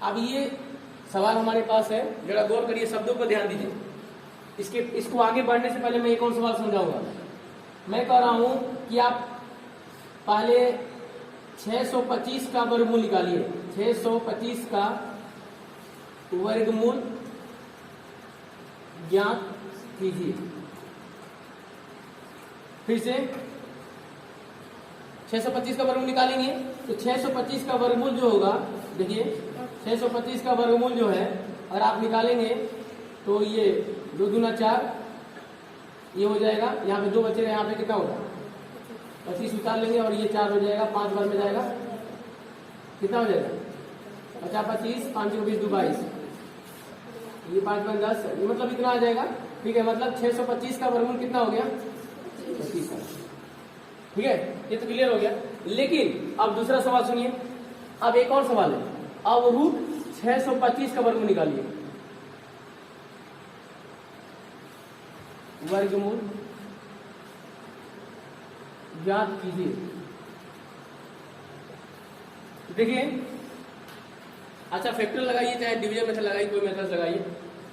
अब ये सवाल हमारे पास है, जरा गौर करिए, शब्दों पर ध्यान दीजिए। इसको आगे बढ़ने से पहले मैं एक और सवाल समझाऊंगा। मैं कह रहा हूं कि आप पहले 625 का वर्गमूल निकालिए। 625 का वर्गमूल ज्ञात कीजिए। फिर से 625 का वर्गमूल निकालेंगे तो 625 का वर्गमूल जो होगा, देखिए 625 का वर्गमूल जो है अगर आप निकालेंगे तो ये 2 दूना 4 ये हो जाएगा। यहाँ पे 2 बचेगा, यहाँ पे कितना होगा 25 उतार लेंगे और ये 4 हो जाएगा, 5 बार में जाएगा, कितना हो जाएगा 50 25 5 को 20 2 22, ये 5 बार 10, ये मतलब इतना आ जाएगा। ठीक है, मतलब 625 का वर्गमूल कितना हो गया 25 का। ठीक है, ये तो क्लियर हो गया। लेकिन अब दूसरा सवाल सुनिए, अब एक और सवाल है। अब रूट 625 का वर्गमूल निकालिए। वर्गमूल ज्ञात कीजिए। देखिए, अच्छा फैक्टर लगाइए, चाहे डिवीजन मेथड लगाइए, कोई मेथड लगाइए।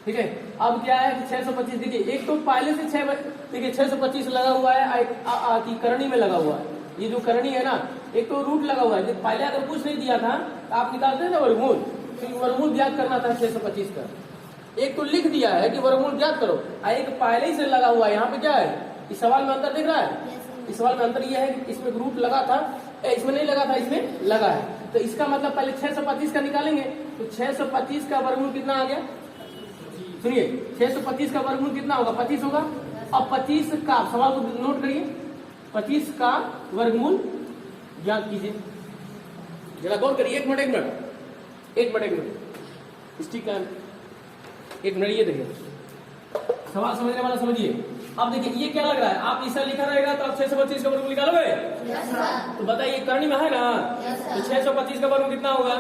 ठीक है, अब क्या है कि 625, देखिए एक तो पहले से 6, देखिए 625 लगा हुआ है कि करणी में लगा हुआ है। ये जो करणी है ना, एक तो रूट लगा हुआ है। पहले अगर कुछ नहीं दिया था तो आप निकालते हैं ना वर्गमूल, तो वर्गमूल ज्ञात करना था 625 का। एक तो लिख दिया है कि वर्गमूल ज्ञात करो, एक पहले ही से लगा हुआ है। यहाँ पे क्या है, इस सवाल में अंतर दिख रहा है। इस सवाल में अंतर यह है कि इसमें रूट लगा था, इसमें नहीं लगा था, इसमें लगा है। तो इसका मतलब पहले 625 का निकालेंगे तो 625 का वर्गमूल कितना आ गया, सुनिए 625 का वर्गमूल कितना होगा 25 होगा। अब 25 का, सवाल को नोट करिए, 25 का वर्गमूल ज्ञात कीजिए। जरा गौर करिए, एक मिनट ठीक है, एक मिनट, ये देखिए सवाल समझने वाला समझिए। अब देखिए ये क्या लग रहा है, आप ऐसा लिखा रहेगा तो आप 625 का वर्गमूल निकालोगे। तो बताइए करणी में है ना, तो 625 का वर्गमूल कितना होगा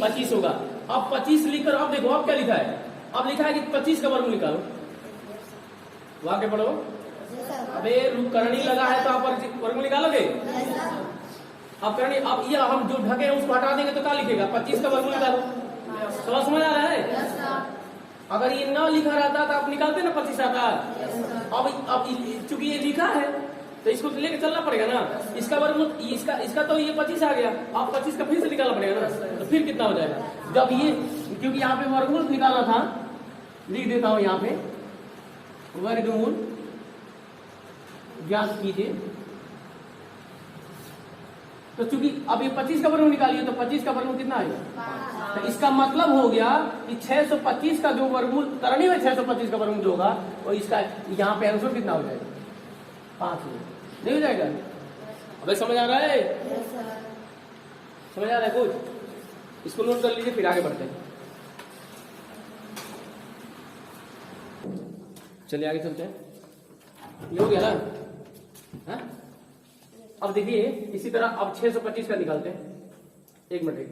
25 होगा। अब 25 लिखकर अब देखो अब क्या लिखा है, अब लिखा है कि 25 का वर्गमूल निकालो। वाक्य पढ़ो। अबे करणी लगा है तो आप वर्गमूल निकालोगे। अब करणी, अब ये हम जो ढके हैं उसको हटा देंगे तो क्या लिखेगा 25 का वर्गमूल निकालो। सवाल समझ आ रहा है। अगर ये ना लिखा रहता तो आप निकालते ना 25 आता। अब चूंकि ये लिखा है तो इसको लेके चलना पड़ेगा ना। इसका वर्गमूल इसका तो ये 25 आ गया, आप 25 का फिर से निकालना पड़ेगा ना, तो फिर कितना हो जाएगा जब ये, क्योंकि यहाँ पे वर्गमूल निकालना था, लिख देता हूं यहाँ पे वर्गमूल ज्ञात कीजिए। तो चूंकि अब ये 25 का वर्गमूल निकालिए तो 25 का वर्गमूल कितना आएगा, तो इसका मतलब हो गया कि 625 का जो वर्गमूल करणी में 625 का वर्गमूल होगा और इसका यहाँ पे आंसर कितना हो जाएगा 5 नहीं हो जाएगा। अबे समझ आ रहा है, समझ आ रहा है कुछ, इसको नोट कर लीजिए फिर आगे बढ़ते हैं। चलिए आगे चलते हैं, ये हो गया ना। अब देखिए इसी तरह अब 625 का निकालते हैं। एक मिनट,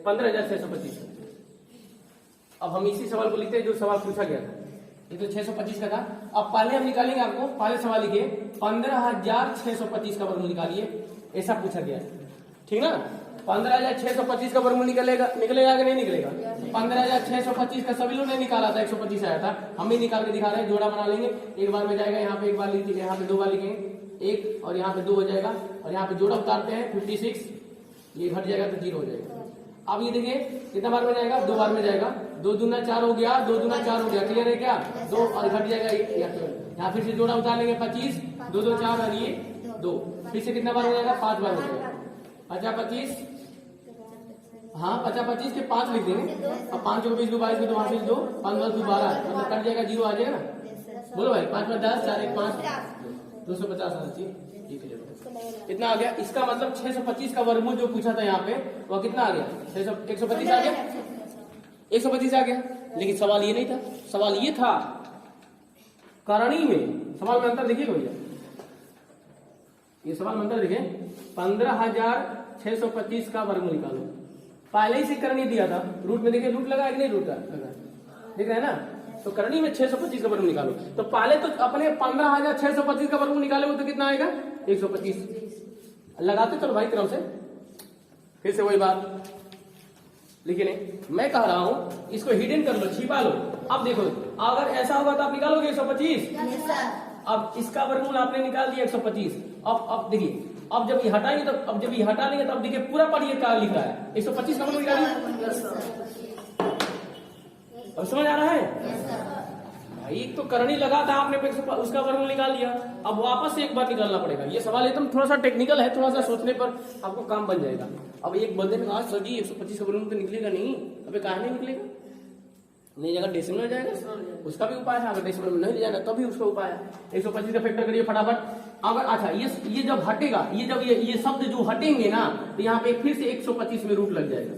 15,625। अब हम इसी सवाल को लिखते हैं जो सवाल पूछा गया था। ये तो 625 का था। अब पहले हम निकालेंगे, आपको पहले सवाल लिखिए 15,625 का वर्गमूल निकालिए, ऐसा पूछा गया है। ठीक ना, 15,625 का वर्गमूल निकलेगा कि नहीं निकलेगा। 15,625 का सभी लोग ने निकाला था, 125 आया था, हम ही निकाल के दिखा रहे हैं। जोड़ा बना लेंगे, एक बार में जाएगा, यहाँ पे एक बार लिखिए, यहाँ पे 2 बार लिखेंगे, 1 और यहाँ पे 2 हो जाएगा, और यहाँ पे जोड़ा उतारते हैं 56, ये घट जाएगा तो 0 हो जाएगा। अब ये देखिए कितना बार में जाएगा, 2 बार में जाएगा, 2 दूना 4 हो गया, 2 दूना 4 हो गया, क्लियर है क्या, 2 और घट जाएगा 1, यहाँ फिर से जोड़ा उतार लेंगे 25, 2 2 4 और ये 2, फिर से कितना बार हो जाएगा 5 बार हो जाएगा। 50 25, हाँ 50 25 के 5 लिख देंगे। अब 5 को 20 22 तो 5 2 5 12 मतलब कट जाएगा, 0 आ जाएगा ना। बोलो भाई, 5 में 10 4 1 5 250 आना चाहिए। कितना आ गया, इसका मतलब 625 का वर्गमूल जो पूछा था यहाँ पे वो कितना आ गया 125 आ गया, 125 आ गया। लेकिन सवाल ये नहीं था, सवाल ये था करणी में। सवाल में अंतर देखिए भैया, ये सवाल में अंतर देखिए, 15,625 का वर्गमूल निकालो। पहले ही से करणी दिया था, रूट में देखिए, रूट लगा है कि नहीं, रूट लगा दिख रहा है ना। तो करणी में 625 का वर्गमूल निकालो। तो पहले तो अपने 15,625 का वर्गमूल निकाले हो तो कितना आएगा 125। लगाते चलो भाई क्रम से, फिर से वही बात, लिखे नहीं, मैं कह रहा हूं इसको हिडन कर लो, छिपा लो। अब देखो अगर ऐसा होगा तो आप निकालोगे 125। अब इसका वर्गमूल आपने निकाल दिया 125। अब देखिए, अब जब ये हटाएंगे तो अब जब ये हटा लेंगे तब देखिए पूरा पढ़िए क्या लिख रहा है। 125 का वर्गमूल निकालिए। अब समझ आ रहा है भाई? तो करनी लगा था आपने, उसका वर्गमूल निकाल दिया। अब वापस से एक बार निकालना पड़ेगा। ये सवाल एकदम थोड़ा सा टेक्निकल है, थोड़ा सा सोचने पर आपको काम बन जाएगा। अब एक बंदे ने कहा सर जी 125 का वर्गमूल तो निकलेगा नहीं। अबे काहे नहीं निकलेगा? नहीं जगह डेसिमल में जाएगा, उसका भी उपाय है। अगर डेसिमल में नहीं ले जाएगा तब भी उसका उपाय है। 125 का फैक्टर करिए फटाफट। अगर अच्छा ये जब हटेगा, ये जब ये शब्द जो हटेंगे ना, तो यहाँ पे फिर से 125 में रूट लग जाएगा।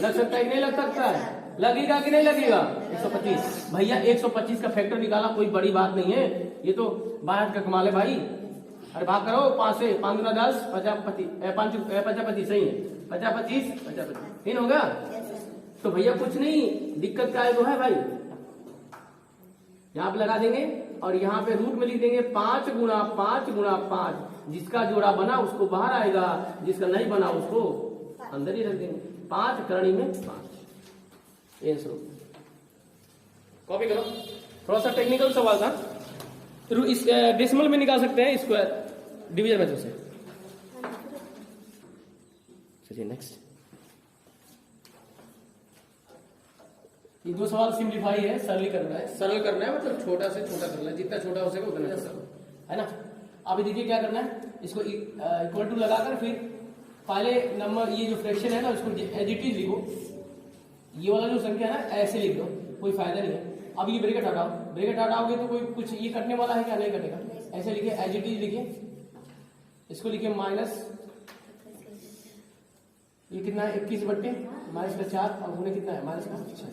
लग सकता है कि नहीं लग सकता है? लगेगा कि नहीं लगेगा? 125 भैया 125 का फैक्टर निकाला कोई बड़ी बात नहीं है, ये तो बात का कमाल है भाई। अरे भाग करो 5 से 5 गुना 10 55 सही है। 55 तीन होगा तो भैया कुछ नहीं, दिक्कत क्या है तो है भाई। यहाँ पे लगा देंगे और यहाँ पे रूट में लिख देंगे 5 गुना 5 गुना 5। जिसका जोड़ा बना उसको बाहर आएगा, जिसका नहीं बना उसको अंदर ही रख देंगे। 5 करणी में 5। कॉपी करो, थोड़ा सा टेक्निकल सवाल था। तो इस डेसिमल में निकाल सकते हैं स्क्वायर डिवीजन मेथड से। चलिए नेक्स्ट। ये 2 सवाल सिंप्लीफाई है, सरल करना है। सरल करना है मतलब छोटा से छोटा करना है, जितना छोटा हो सके उतना छोटा, है ना। अभी देखिए क्या करना है, इसको इक्वल टू लगाकर फिर पहले नंबर ये जो फ्रैक्शन है ना उसको एज इट इज लिखो। ये वाला जो संख्या है ना ऐसे लिख दो, कोई फायदा नहीं है। अब ये ब्रैकेट हटाओ, ब्रैकेट हटाओगे तो कोई कुछ ये कटने वाला है क्या? नहीं कटेगा। ऐसे लिखिए, एज इट इज लिखिए। इसको लिखिए माइनस, ये कितना है 21 बट्टे माइनस का 4 और गुणे कितना है माइनस का 6।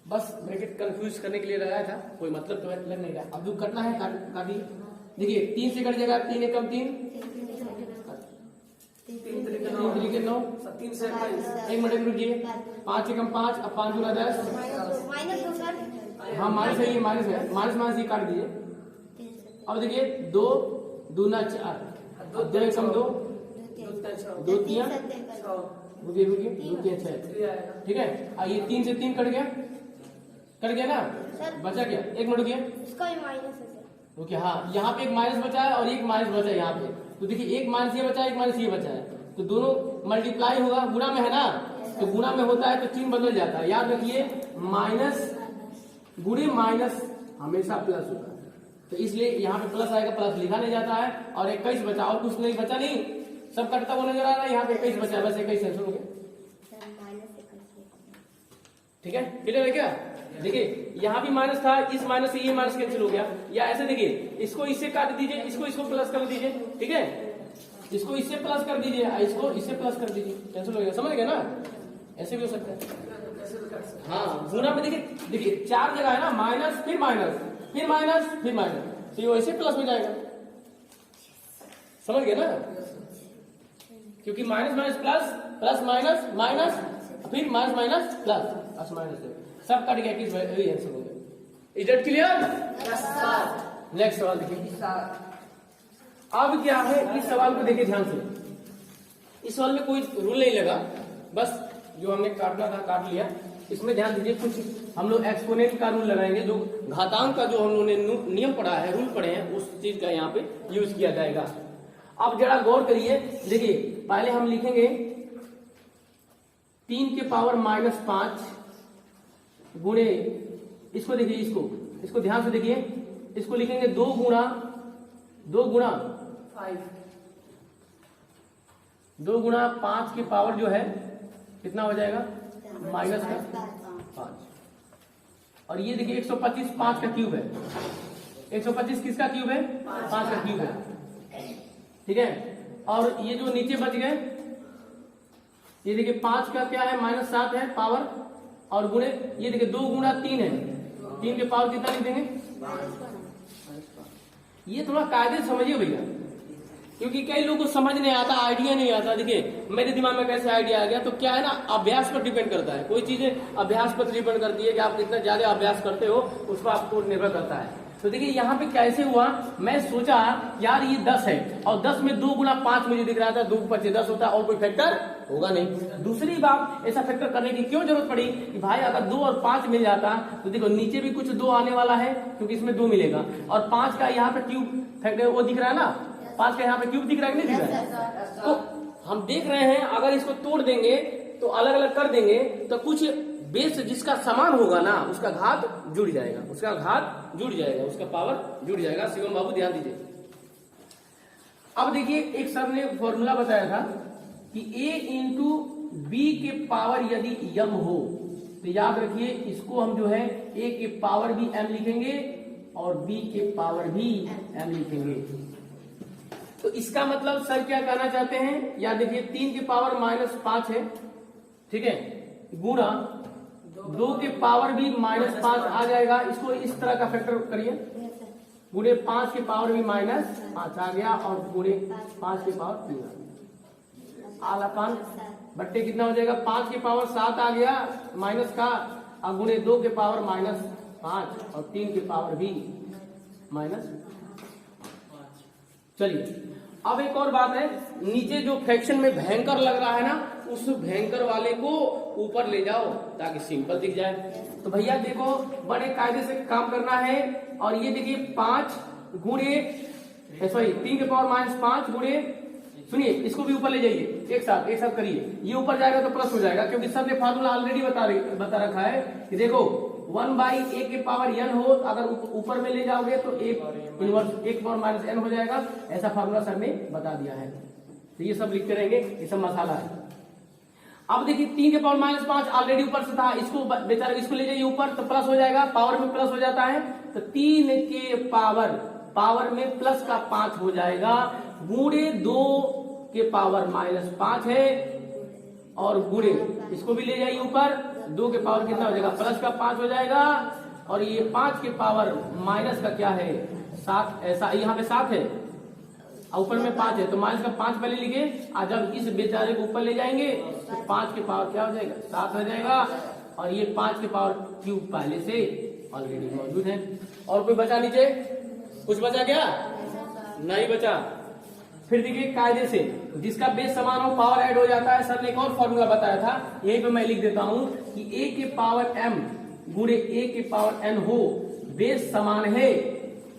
बस ब्रैकेट कंफ्यूज करने के लिए लगाया था, कोई मतलब तो लग नहीं रहा। अब जो कटना है काटिए। देखिए 3 से कट जाएगा, 3 एकम 3 3 9 3 से 1 मिनट रुकिए। 5 एकम 5 अब 5 गुना 10 हाँ माइनस है, ये माइनस है, माइनस ये काट दीजिए। अब देखिए 2 दूना 4 2 एकम 2 2 3 रुकिए 2 3 6 ठीक है। ये 3 से 3 कट गया ना, बचा क्या? 1 मिनट रुकिए। ओके हाँ, यहाँ पे एक माइनस बचा है और एक माइनस बचा है यहाँ पे। तो देखिए एक माइनस ये बचा है, एक माइनस ये बचा है, तो दोनों मल्टीप्लाई होगा, गुणा में है ना, तो गुणा में होता है तो चिन्ह बदल जाता है। याद रखिए माइनस गुणे माइनस हमेशा प्लस होता है, तो इसलिए यहाँ पे प्लस आएगा, प्लस लिखा नहीं जाता है। और 21 बचा, और कुछ नहीं बचा, नहीं सब कटता हुआ नजर आ रहा है। यहाँ पे 21 बचा है, बस 21 आंसर हो गया। ठीक है, क्लियर है क्या? देखिए यहाँ भी माइनस था, इस माइनस से ये माइनस कैंसिल हो गया। या ऐसे देखिए, इसको इससे काट दीजिए, इसको प्लस कर दीजिए, ठीक है, इसको इससे प्लस कर दीजिए, इसको इससे प्लस कर दीजिए, कैंसिल हो गया। समझ गए ना? ऐसे भी हो सकता है। हाँ गुणा में देखिए 4 जगह है ना, माइनस फिर माइनस फिर माइनस फिर माइनस, तो ये वैसे प्लस हो जाएगा। समझ गए ना? क्योंकि minus minus plus, plus minus minus फिर माइनस माइनस प्लस माइनस सब कट गया, किस आंसर हो गया। Is it clear? नेक्स्ट सवाल देखिए। अब क्या है, इस सवाल को देखिए ध्यान से। इस सवाल में कोई रूल नहीं लगा, बस जो हमने काटना था काट लिया। इसमें ध्यान दीजिए, कुछ हम लोग एक्सपोनेंट का रूल लगाएंगे, जो घातांक का जो हम लोगों ने नियम पढ़ा है, रूल पढ़े हैं, उस चीज का यहाँ पे यूज किया जाएगा। अब जरा गौर करिए, देखिए पहले हम लिखेंगे 3 के पावर -5 गुणे, इसको देखिए, इसको ध्यान से देखिए, इसको लिखेंगे 2 गुणा 5 के पावर जो है कितना हो जाएगा -5। और ये देखिए 125 5 का क्यूब है। 125 किसका क्यूब है? 5 का क्यूब है, ठीक है। और ये जो नीचे बच गए, ये देखिए 5 का क्या है -7 है पावर, और गुणे ये देखिए 2 गुणा 3 है, 3 के पावर कितना लिख देंगे? ये थोड़ा कायदे समझिए भैया, क्योंकि कई लोगों को समझ नहीं आता, आइडिया नहीं आता। देखिए मेरे दिमाग में कैसे आइडिया आ गया, तो क्या है ना, अभ्यास पर डिपेंड करता है। कोई चीजें अभ्यास पर डिपेंड करती है कि आप कितना ज्यादा अभ्यास करते हो, उस पर आपको निर्भर करता है। तो देखिए यहाँ पे कैसे हुआ, मैं सोचा यार ये 10 है और 10 में 2 गुना 5 मुझे दिख रहा था, 2 × 5 10 होता है और कोई फैक्टर होगा नहीं। दूसरी बात, ऐसा फैक्टर करने की क्यों जरूरत पड़ी कि भाई अगर 2 और 5 मिल जाता तो देखो नीचे भी कुछ 2 आने वाला है क्योंकि इसमें 2 मिलेगा और 5 का यहाँ पे क्यूब फैक्टर वो दिख रहा है ना, 5 का यहाँ पे क्यूब दिख रहा है कि नहीं दिख रहा है। तो हम देख रहे हैं अगर इसको तोड़ देंगे तो अलग अलग कर देंगे तो कुछ बेस जिसका समान होगा ना उसका घात जुड़ जाएगा, उसका घात जुड़ जाएगा, उसका पावर जुड़ जाएगा। शिवम बाबू ध्यान दीजिए। अब देखिए एक सर ने फॉर्मूला बताया था कि a इंटू बी के पावर यदि m हो तो याद रखिए इसको हम जो है a के पावर भी m लिखेंगे और b के पावर भी m लिखेंगे। तो इसका मतलब सर क्या कहना चाहते हैं, याद देखिए 3 के पावर -5 है, ठीक है, गुणा 2 के पावर भी -5 आ जाएगा। इसको इस तरह का फैक्टर करिए, गुणे 5 के पावर भी -5 आ गया और गुणे 5 के पावर 3 आ गया। आलापान बट्टे कितना हो जाएगा, 5 के पावर 7 आ गया माइनस का और गुणे 2 के पावर -5 और 3 के पावर भी -5। चलिए अब एक और बात है, नीचे जो फ्रैक्शन में भयंकर लग रहा है ना उस भयंकर वाले को ऊपर ले जाओ ताकि सिंपल दिख जाए। तो भैया देखो बड़े कायदे से काम करना है और ये देखिए 5 गुणे 3 के पावर -5 गुणे, सुनिए इसको भी ऊपर ले जाइए, एक साथ करिए, ये ऊपर जाएगा तो प्लस हो जाएगा क्योंकि सर ने फार्मूला ऑलरेडी बता रखा है कि देखो 1/a के पावर n हो, अगर ऊपर में ले जाओगे तो 1 इनवर्स 1 के पावर -n हो जाएगा, ऐसा फार्मूला सर ने बता दिया है। तो ये सब लिखते रहेंगे, ये सब मसाला है। अब देखिए 3 के पावर -5 ऑलरेडी ऊपर से था, इसको बेचारा इसको ले जाइए ऊपर तो प्लस हो जाएगा, पावर में प्लस हो जाता है तो 3 के पावर में प्लस का 5 हो जाएगा, गुणे 2 के पावर -5 है और गुणे इसको भी ले जाइए ऊपर, 2 के पावर कितना हो जाएगा, प्लस का 5 हो जाएगा और ये 5 के पावर माइनस का क्या है 7, ऐसा यहाँ पे 7 है और ऊपर में 5 है तो माइनस का 5 पहले लिखे और जब इस बेचारे को ऊपर ले जाएंगे तो 5 के पावर क्या हो जाएगा 7 हो जाएगा और ये 5 के पावर क्यूब पहले से ऑलरेडी मौजूद है। और कोई बचा नीचे, कुछ बचा क्या, नहीं बचा। फिर देखिए कायदे से जिसका बेस समान हो पावर ऐड हो जाता है। सर ने एक और फॉर्मूला बताया था, यहीं पे मैं लिख देता हूं कि a के पावर m गुणे a के पावर n हो, बेस समान है,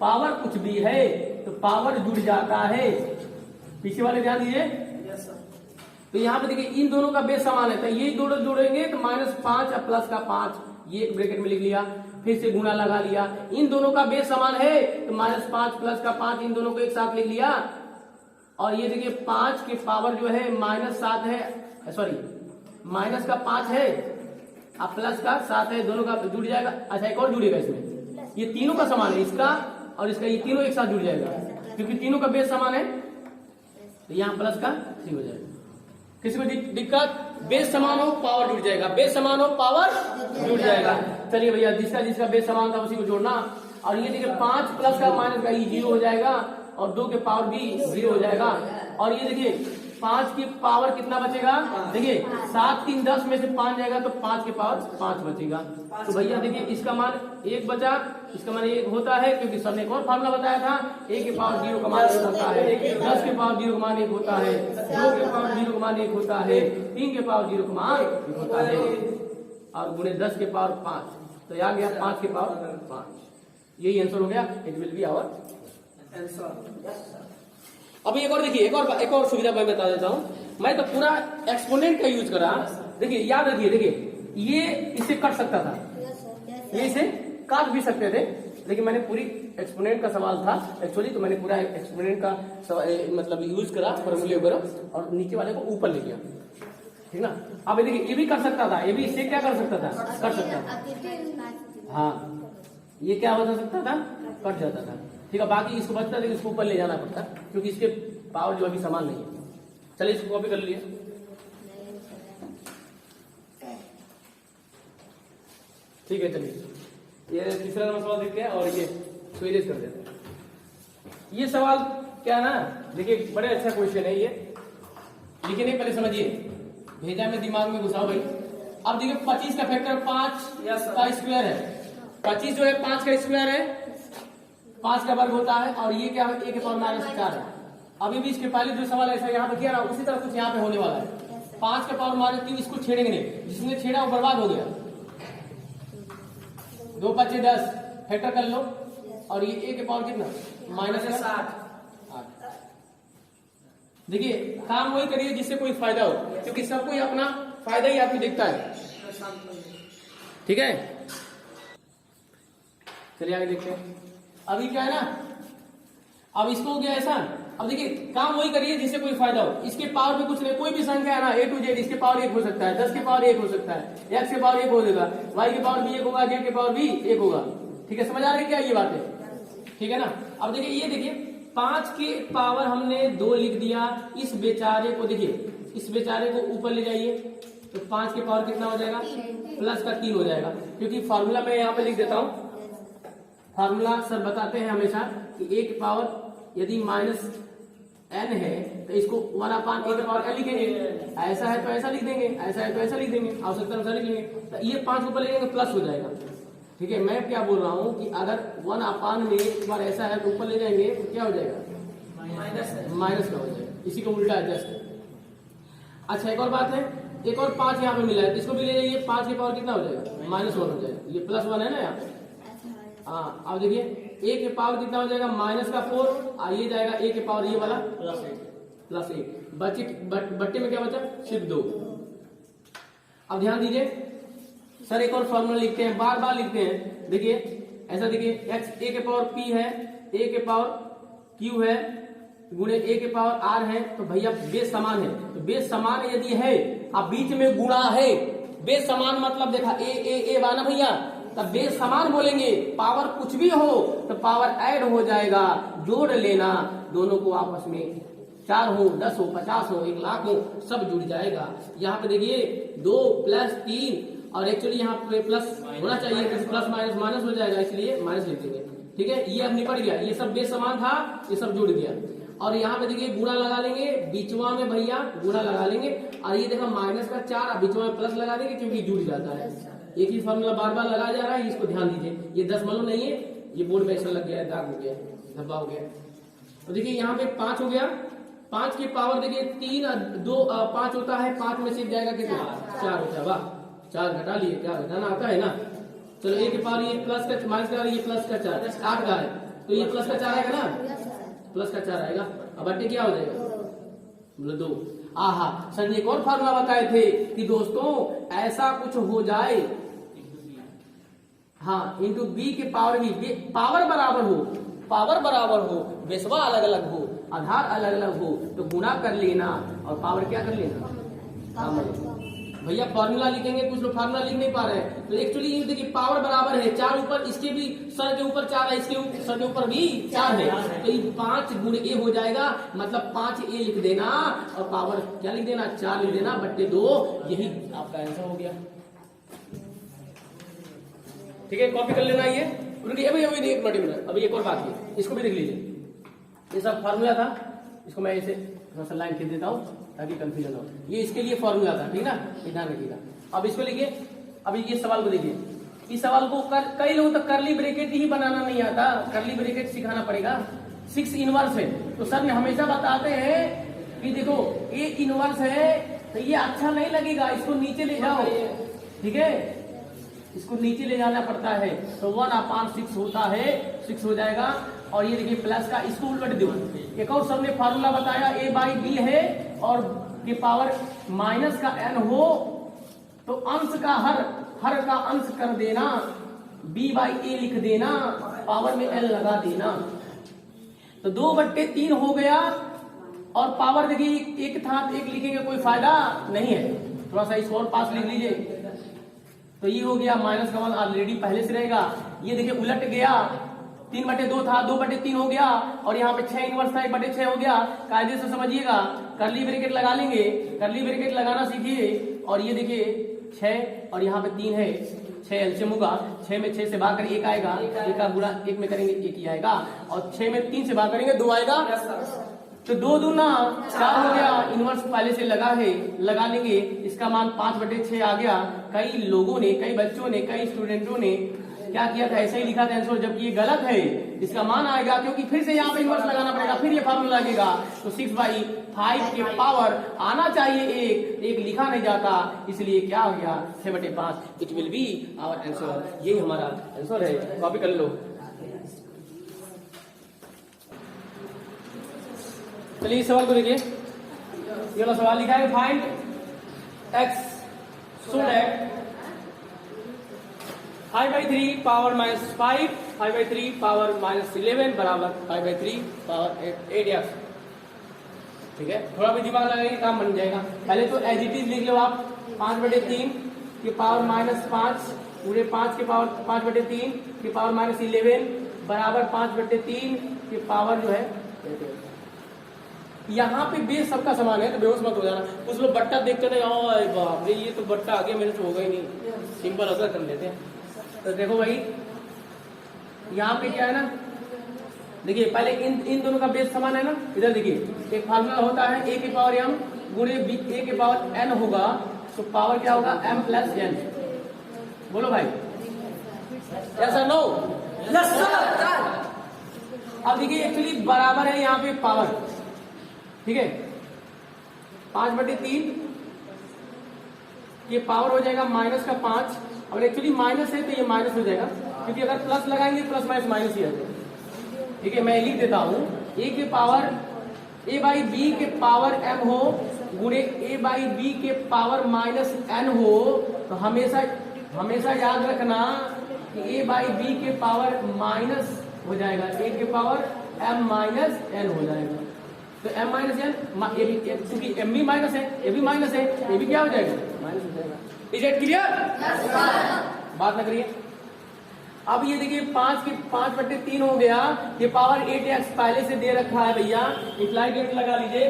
पावर कुछ भी है तो पावर जुड़ जाता है। पीछे वाले ध्यान दीजिए। तो यहाँ पे देखिए इन दोनों का बेस समान है तो ये दोनों जोड़ेंगे तो -5 और प्लस का 5, ये एक ब्रैकेट में लिख लिया, फिर से गुणा लगा लिया। इन दोनों का बेस समान है तो -5 प्लस का 5 इन दोनों को एक साथ लिख लिया और ये देखिए 5 के पावर जो है -7 है, सॉरी माइनस का 5 है और प्लस का 7 है, दोनों का जुड़ जाएगा। अच्छा एक और जुड़ेगा इसमें, ये तीनों का समान है, इसका और इसका, ये तीनों एक साथ जुड़ जाएगा क्योंकि तीनों का बेस समान है तो यहाँ प्लस का 3 हो जाएगा। किसी को दिक्कत, बेस समान हो पावर जुड़ जाएगा, बेस समान हो पावर जुड़ जाएगा। चलिए भैया जिसका जिसका बेस समान था उसी को जोड़ना। और ये देखिए 5 प्लस का माइनस का ये 0 हो जाएगा और 2 के पावर भी 0 हो जाएगा। और ये देखिए 5 की पावर कितना बचेगा, देखिए 7 3 10 में से 5 जाएगा तो 5 के पावर 5 बचेगा। तो भैया देखिए इसका मान 1 बचा, इसका मान 1 होता है क्योंकि सर ने एक और फॉर्मूला बताया था, a के पावर 0 का मान 1 होता है, 10 के पावर 0 का मान 1 होता है, 2 के पावर 0 का मान 1 होता है, 3 के पावर 0 का मान 1 होता है और गुणे 10 के पावर 5 तो आ गया 5 के पावर 5। यही आंसर हो गया, it will be our answer. अभी एक और देखिए, एक और सुविधा मैं बता देता हूँ। मैं तो पूरा एक्सपोनेंट का यूज करा, देखिए याद रखिए, देखिए ये इसे कट सकता था, ये इसे काट भी सकते थे, लेकिन मैंने पूरी एक्सपोनेंट का सवाल था एक्चुअली, तो मैंने पूरा एक्सपोनेंट का मतलब यूज करा फॉर्मूले वगैरह और नीचे वाले को ऊपर ले गया, ठीक ना। अब देखिए ये भी कर सकता था, ये भी इससे क्या कर सकता था, कर सकता था, हाँ ये क्या हो सकता था, कट जाता था, ठीक है। बाकी इसको बचता है, इसको ऊपर ले जाना पड़ता क्योंकि इसके पावर जो अभी समान नहीं है। चलिए इसको कॉपी कर लिए। ठीक है चलिए ये तीसरा नंबर सवाल देखते हैं और ये सुइरेज कर देते हैं। ये सवाल क्या है ना, देखिए बड़े अच्छा क्वेश्चन है ये, लेकिन एक पहले समझिए, भेजा में दिमाग में घुसाओ भाई। अब देखिए 25 का फैक्टर 5 का स्क्वायर है, 25 जो है 5 का स्क्वायर है 5 का वर्ग होता है और ये क्या है, a के पावर -4 है। अभी भी इसके पहले जो सवाल ऐसा यहाँ पे किया ना, उसी तरह कुछ यहाँ पे होने वाला है। 5 के पावर -3 इसको छेड़ेंगे नहीं, जिसने छेड़ा वो बर्बाद हो गया। 2 5 10 फैक्टर कर लो, और ये a के पावर कितना -8। देखिए काम वही करिए जिससे कोई फायदा हो, क्योंकि सबको अपना फायदा ही आपको दिखता है। ठीक है, चलिए आगे देखते हैं। अभी क्या है ना, अब इसको हो गया ऐसा। अब देखिए काम वही करिए जिससे कोई फायदा हो। इसके पावर में कुछ नहीं, कोई भी संख्या है ना A to Z, इसके पावर 1 हो सकता है, 10 के पावर 1 हो सकता है, x के पावर 1 हो जाएगा, y के पावर भी 1 होगा, z के पावर भी 1 होगा। ठीक है, समझ आ रही है क्या ये बात है? ठीक है ना। अब देखिए ये देखिए 5 के पावर हमने 2 लिख दिया। इस बेचारे को देखिए, इस बेचारे को ऊपर ले जाइए तो 5 के पावर कितना हो जाएगा, प्लस का 3 हो जाएगा। क्योंकि फॉर्मूला मैं यहाँ पे लिख देता हूँ। फॉर्मूला सर बताते हैं हमेशा कि a के पावर यदि -n है तो इसको 1/a के पावर n लिखेंगे। ऐसा है तो ऐसा लिख देंगे, ऐसा है तो ऐसा लिख देंगे, आवश्यकता अनुसार लिख लेंगे। तो ये 5 ऊपर ले जाएंगे प्लस हो जाएगा। ठीक है, मैं क्या बोल रहा हूँ कि अगर 1/, में एक बार ऐसा है तो ऊपर ले जाएंगे तो क्या हो जाएगा, माइनस का हो जाएगा। इसी को उल्टा एडजस्ट। अच्छा एक और बात है, एक और 5 यहाँ पे मिला है तो इसको भी ले जाइए। 5 के पावर कितना हो जाएगा, -1 हो जाएगा। ये +1 है ना यहाँ पे। हाँ अब देखिए a के पावर कितना हो जाएगा, -4, और ये जाएगा a के पावर ये वाला +1। बट्टे में क्या बचा, सिर्फ 2। अब ध्यान दीजिए सर, एक और फॉर्मूला लिखते हैं, बार बार लिखते हैं। देखिए ऐसा देखिए, x a के पावर p है, a के पावर q है, गुणे a के पावर r है। तो भैया बेस समान है, तो बेस समान यदि है अब बीच में गुणा है, बेस समान मतलब देखा a बाना भैया, तब बेस समान बोलेंगे। पावर कुछ भी हो तो पावर ऐड हो जाएगा, जोड़ लेना। दोनों को आपस में 4 हो, 10 हो, 50 हो, 1 लाख हो, सब जुड़ जाएगा। यहाँ पे देखिए 2 + 3, और एक्चुअली यहाँ पे प्लस होना चाहिए, प्लस माइनस हो जाएगा, इसलिए माइनस लिख देंगे। ठीक है, ये अब निपट गया, ये सब बेस समान था, ये सब जुड़ गया। और यहाँ पे देखिए गुणा लगा लेंगे, बीचवा में भैया गुणा लगा लेंगे, और ये देखो -4 बीचवा में प्लस लगा देंगे क्योंकि जुड़ जाता है। एक ही फॉर्मूला बार बार लगाया जा रहा है, इसको ध्यान दीजिए। ये 10 मालूम नहीं है, ये बोर्ड में ऐसा लग गया है, दाग हो गया, धब्बा हो गया। तो देखिए यहाँ पे 5 हो गया। 5 की पावर देखिए 3 2 5 होता है, 5 में से जाएगा कितना, 4 होता है। वाह, 4 घटा लिए, क्या घटाना आता है ना। चलो a के पावर ये प्लस का माइनस का, ये प्लस का 4 8 का है, तो ये प्लस का 4 आएगा ना, प्लस का 4 आएगा। अब बट्टे क्या हो जाएगा, 2। आहा सर एक और फार्मूला बताए थे कि दोस्तों ऐसा कुछ हो जाए, हाँ, इंटू b के पावर भी, पावर बराबर हो, बेसवा अलग अलग हो, आधार अलग अलग हो, तो गुणा कर लेना और पावर क्या कर लेना। भैया फॉर्मूला लिखेंगे, कुछ लोग फॉर्मूला लिख नहीं पा रहे हैं। तो एक्चुअली ये देखिए पावर बराबर है, 4 ऊपर, इसके भी सर के ऊपर 4 है, इसके सर के ऊपर भी 4 है, तो ये 5 गुण a हो जाएगा, मतलब 5a लिख देना और पावर क्या लिख देना, 4 लिख देना, बट्टे 2। यही आपका आंसर हो गया। ठीक है, कॉपी कर लेना ये। अभी एक मिनट, अभी एक और बात है, इसको भी देख लीजिए। ये सब फॉर्मूला था, इसको मैं ऐसे थोड़ा सा लाइन खींच देता हूँ ताकि कंफ्यूजन हो। ये इसके लिए फॉर्मूला था, ठीक ना, ध्यान रखिएगा। अब इसको लिखिए, अभी ये सवाल को देखिए। इस सवाल को कई लोगों तक कर्ली ब्रैकेट ही बनाना नहीं आता, कर्ली ब्रैकेट सिखाना पड़ेगा। 6 इनवर्स है, तो सर ने हमेशा बताते हैं कि देखो ये इनवर्स है तो ये अच्छा नहीं लगेगा, इसको नीचे ले जाओ। ठीक है, इसको नीचे ले जाना पड़ता है, तो 1/6 होता है, 6 हो जाएगा। और ये देखिए प्लस का, इसको उलट दो। एक और सबने फार्मूला बताया, a/b है और के पावर माइनस का n हो तो अंश का हर का अंश कर देना, b/a लिख देना, पावर में n लगा देना, तो 2/3 हो गया। और पावर देखिए एक था, एक लिखेंगे कोई फायदा नहीं है, थोड़ा सा इसको और पास लिख लीजिए। तो ये हो गया, माइनस का वन ऑलरेडी पहले से रहेगा। ये देखिए उलट गया, 3/2 था, 2/3 हो गया, और यहाँ पे 6 इनवर्स था, 1/6 हो गया। कायदे से समझिएगा, कर्ली ब्रैकेट लगा लेंगे, कर्ली ब्रैकेट लगाना सीखिए। और ये देखिए 6 और यहाँ पे 3 है, 6 एलसीएम होगा, 6 में 6 से भाग कर 1 आएगा, 1 का गुणा 1 में करेंगे 1 ही आएगा, और 6 में 3 से भाग करेंगे 2 आएगा, तो 2 दूना 4 हो गया। इनवर्स पहले से लगा है, लगा लेंगे, इसका मान 5/6 आ गया। कई लोगों ने, कई बच्चों ने, कई स्टूडेंटों ने क्या किया था, ऐसे ही लिखा था आंसर, जबकि ये गलत है। इसका मान आएगा क्योंकि फिर से यहाँ पे इन्वर्स लगाना पड़ेगा, फिर ये फार्मूला लगेगा। तो 6/5 के पावर आना चाहिए एक लिखा नहीं जाता, इसलिए क्या हो गया 6/5। It will be our answer, यही हमारा आंसर है। कॉपी कर लो। चलिए इस सवाल को देखिए, ये वाला सवाल लिखा है, find x so that 5/3 power -5 5/3 power -11 बराबर 5/3 पावर 8x। ठीक है, थोड़ा भी दिमाग लगाइए काम बन जाएगा। पहले तो एज इट इज लिख लो आप, 5/3 की पावर -5 पूरे 5 के पावर 5/3 की पावर -11 बराबर 5/3 की पावर जो है। यहाँ पे बेस सबका समान है, तो बेहोश मत हो जाना। कुछ लोग बट्टा देखते नहीं, बाप रे ये तो बट्टा आ गया, मेरे से होगा ही नहीं, सिंपल असर कर लेते हैं। तो देखो भाई यहाँ पे क्या है ना, देखिए पहले इन दोनों का बेस समान है ना। इधर देखिए एक फार्मूला होता है a की पावर m गुणे a की पावर n होगा, तो पावर क्या होगा m + n। बोलो भाई, यस और नो? Yes sir. अब देखिए एक्चुअली बराबर है यहाँ पे पावर, ठीक है। 5/3 ये पावर हो जाएगा -5, और एक्चुअली माइनस है तो ये माइनस हो जाएगा, क्योंकि अगर प्लस लगाएंगे प्लस माइनस ही आ जाएगा। ठीक है, मैं लिख देता हूं, a के पावर a/b के पावर m हो गुणे a/b के पावर -n हो, तो हमेशा याद रखना कि a/b के पावर माइनस हो जाएगा, a के पावर m - n हो जाएगा। तो m - n, क्योंकि m भी माइनस है, a भी माइनस है, a भी क्या हो जाएगा माइनस हो जाएगा। Is it clear? बात ना करिए। अब ये देखिए 5/3 हो गया, ये पावर 8x पहले से दे रखा है भैया, इम्प्लाई डेट लगा लीजिए,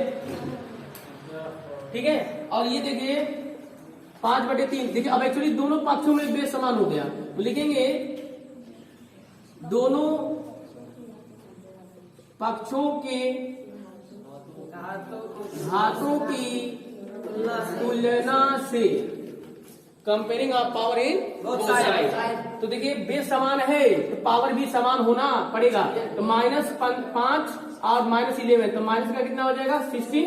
ठीक है। और ये देखिए 5/3, देखिए अब एक्चुअली दोनों पक्षों में बेस समान हो गया, तो लिखेंगे दोनों पक्षों के घातों की तुलना से, comparing of power in both side. तो देखिए बेस समान है तो पावर भी समान होना पड़ेगा, तो -5 और -11, तो माइनस का कितना हो जाएगा 16।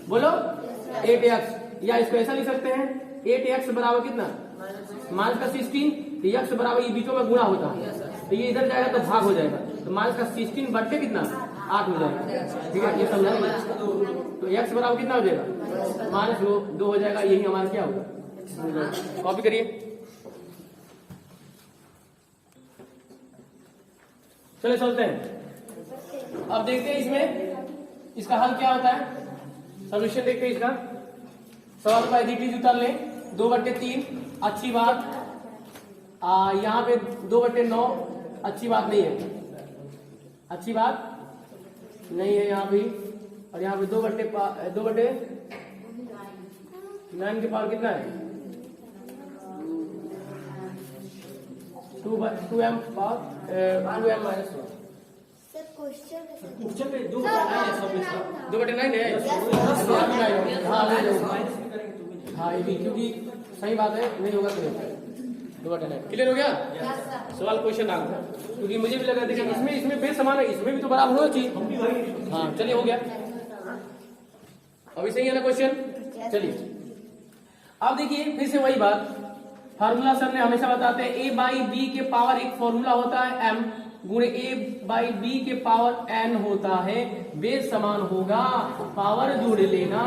बोलो 8x, या इसको ऐसा लिख सकते हैं 8x बराबर कितना माइनस का 16, तो x बराबर ये बीचों में गुणा होता है, तो ये इधर जाएगा तो भाग हो जाएगा, तो माइनस का 16 कितना 8 हो जाएगा। ठीक है, ये समझाएंगे। तो x बराबर कितना हो जाएगा -2 हो जाएगा, यही हमारा क्या होगा। कॉपी करिए। चलिए चलते हैं, अब देखते हैं इसमें इसका हल क्या होता है, सोल्यूशन देखते हैं इसका। सवाल का एडिटिव उतार लें, 2/3 अच्छी बात, यहाँ पे 2/9 अच्छी बात नहीं है, अच्छी बात नहीं है यहाँ भी, और यहाँ पे 2/9 के पावर कितना है 2m पावर 2m -1। क्वेश्चन में 2/9 है। हाँ ये भी, क्योंकि सही बात है, नहीं होगा तो 2/9 क्लियर हो गया। सवाल क्वेश्चन आ गया, क्योंकि मुझे भी लगा देखिए इसमें बेस समान है, इसमें भी तो बराबर होना चाहिए। हाँ चलिए हो गया, अभी सही है ना क्वेश्चन। चलिए अब देखिए फिर से वही बात, फार्मूला सर ने हमेशा बताते हैं a/b के पावर एक फॉर्मूला होता है m गुणे a/b के पावर n होता है, बेस समान होगा, पावर जोड़ लेना।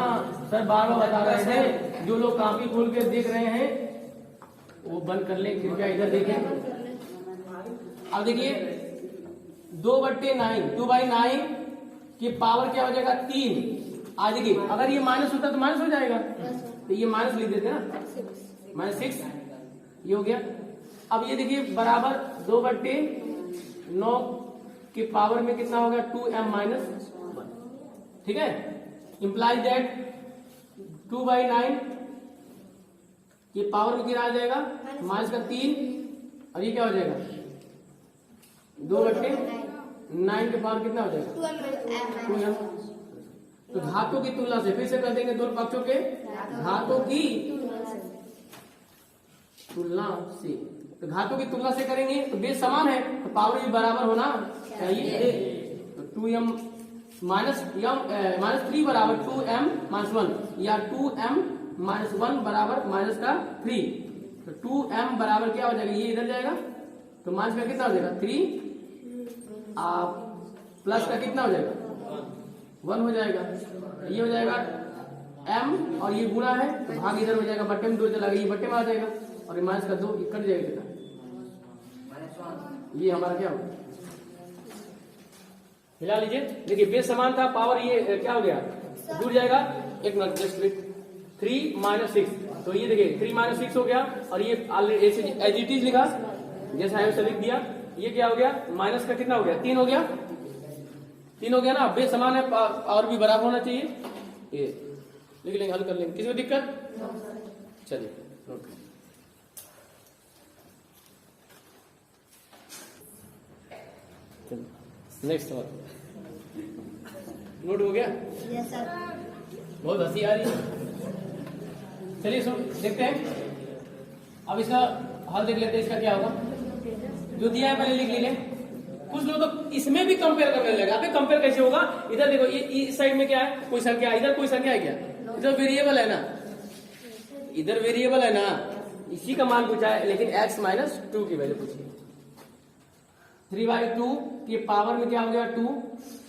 सर बार बार बता रहे हैं, जो लोग कॉपी खोल के देख रहे हैं वो बंद कर ले, कृपया इधर देखें। अब देखिए 2/9 की पावर क्या हो जाएगा 3। आज देखिए अगर ये माइनस होता तो माइनस हो जाएगा, तो ये माइनस लिख देते ना, -6 ये हो गया। अब ये देखिए बराबर 2/9 के पावर में कितना होगा 2m -1, ठीक है। इंप्लाई दैट 2/9 के पावर में कितना आ जाएगा -3, और ये क्या हो जाएगा 2/9 के पावर कितना हो जाएगा 2m। तो घातों की तुलना से, फिर से कर देंगे, दोनों पक्षों के घातों की तुलना से, तो घातों की तुलना से करेंगे तो बेस समान है तो पावर भी बराबर होना चाहिए। तो 2m माइनस 3 बराबर 2m माइनस 1 या 2m माइनस 1 बराबर माइनस का 3। तो 2m बराबर क्या हो जाएगा, ये इधर जाएगा तो माइनस का कितना हो जाएगा 3 प्लस का कितना हो जाएगा 1 हो जाएगा। ये हो जाएगा m और ये गुणा है तो भाग इधर हो जाएगा, बट्टे में 2 चला गया, ये बट्टे में आ जाएगा और माइनस का 2 कट जाएगा कितना, ये हमारा क्या होगा। मिला लीजिए, देखिए बेस समान था, पावर ये क्या हो गया जुड़ जाएगा। एक मिनट जस्ट वेट, 3 माइनस 6 तो ये देखिए 3 माइनस 6 हो गया और ये एज इट इज लिखा जैसा है वैसा लिख दिया। ये क्या हो गया माइनस का कितना हो गया 3 हो गया, 3 हो गया ना। बेस समान है और भी बराबर होना चाहिए, ये लिख लेंगे, हल कर लेंगे, किसी को दिक्कत। चलिए नेक्स्ट सवाल नोट हो गया। Yes sir. बहुत हंसी आ रही है। चलिए सुन देखते हैं, अब इसका हल देख लेते हैं। इसका क्या होगा, जो दिया है पहले लिख लीजिए। कुछ लोग तो इसमें भी कंपेयर करने लगा। आप कंपेयर कैसे होगा, इधर देखो ये इस साइड में क्या है, कोई संख्या, इधर कोई संख्या है क्या, इधर वेरिएबल है ना, इधर वेरिएबल है ना, इसी का मान पूछा है, लेकिन x माइनस 2 की वैल्यू पूछी है। 3/2 ये पावर में क्या हो गया 2